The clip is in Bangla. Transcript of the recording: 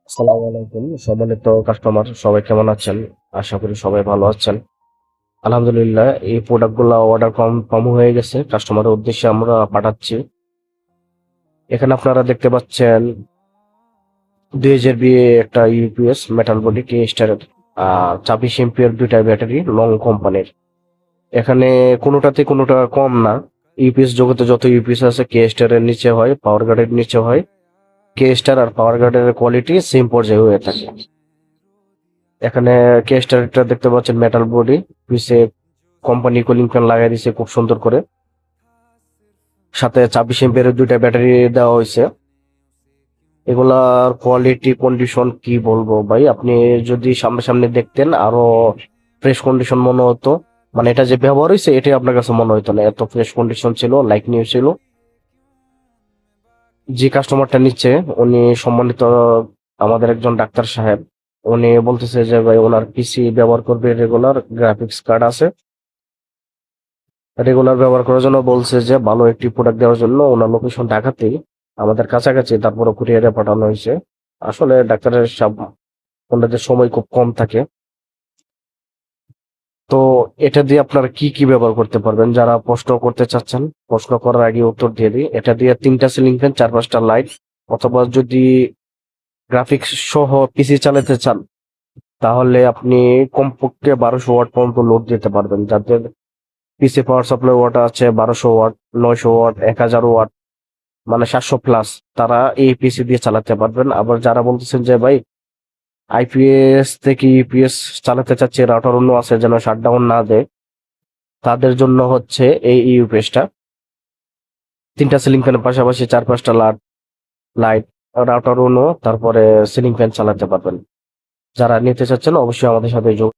আসসালামু আলাইকুম সম্মানিত কাস্টমার, সবাই কেমন আছেন? আশা করি সবাই ভালো আছেন। আলহামদুলিল্লাহ, এই প্রোডাক্টগুলো অর্ডার কনফার্ম হয়ে গেছে, কাস্টমারের উদ্দেশ্যে আমরা পাঠাচ্ছি। এখানে আপনারা দেখতে পাচ্ছেন 2000 একটা ইউপিএস মেটাল বডি কে স্টারের 24 এম্পিয়ার দুইটা ব্যাটারি লং কোম্পানির। এখানে কোনোটাতে কোনোটা কম না। ইউপিএস জগতে যত ইউপিএস আছে কে স্টারের নিচে হয়, পাওয়ার গার্ডের নিচে হয়। কে স্টার আর পাওয়ার গার্ডের কোয়ালিটি সেম পর্যায়ে হয়ে থাকে। এখানে কেস্টারটা দেখতে পাচ্ছেন মেটাল বডি, পিছে কোম্পানি কুলিং ফ্যান লাগাই দিয়েছে খুব সুন্দর করে। সাথে 24 এম্পিয়ারের দুইটা ব্যাটারি দেওয়া হয়েছে। এগুলার কোয়ালিটি কন্ডিশন কি বলবো ভাই, আপনি যদি সামনে দেখতেন আরো ফ্রেশ কন্ডিশন মনে হতো। মানে এটা যে ব্যবহার হয়েছে এটাই আপনার কাছে মনে হতো না, এত ফ্রেশ কন্ডিশন ছিল, লাইক নিউ ছিল। যে কাস্টমারটা নিচ্ছে উনি সম্মানিত আমাদের একজন ডাক্তার সাহেব। উনি বলতেছে যে ভাই ওনার পিসি ব্যবহার করবে, রেগুলার গ্রাফিক্স কার্ড আছে, রেগুলার ব্যবহার করার জন্য বলছে, যে ভালো একটি প্রোডাক্ট দেওয়ার জন্য। ওনার লোকেশন ঢাকাতেই, আমাদের কাছাকাছি, তারপরে কুরিয়ারে পাঠানো হয়েছে। আসলে ডাক্তারের সব ওনাদের সময় খুব কম থাকে। তো এটা দিয়ে আপনারা কি কি ব্যবহার করতে পারবেন? যারা প্রশ্ন করতে চাচ্ছেন, প্রশ্ন করার আগে উত্তর দিয়ে দিই। এটা দিয়ে 3টা সিলিং ফ্যান, 4-5টা লাইট, অথবা যদি গ্রাফিক্স সহ পিসি চালাতে চান তাহলে আপনি কমপক্ষে 1200 ওয়াট পর্যন্ত লোড দিতে পারবেন। যাদের পিসি পাওয়ার সাপ্লাই ওয়াট আছে 1200 ওয়াট, 900 ওয়াট, 1000 ওয়াট, মানে 700+, তারা এই পিসি দিয়ে চালাতে পারবেন। আবার যারা বলতেছেন যে ভাই আইপিএস থেকে ইউপিএস চালাতে চাচ্ছে, রাউটার অন্য আছে যেন শাটডাউন না দেয়, তাদের জন্য হচ্ছে এই ইউপিএসটা। 3টা সিলিং ফ্যানের পাশাপাশি 4-5টা লাইট, রাউটার অন্য, তারপরে সিলিং ফ্যান চালাতে পারবেন। যারা নিতে চাচ্ছেন অবশ্যই আমাদের সাথে যোগ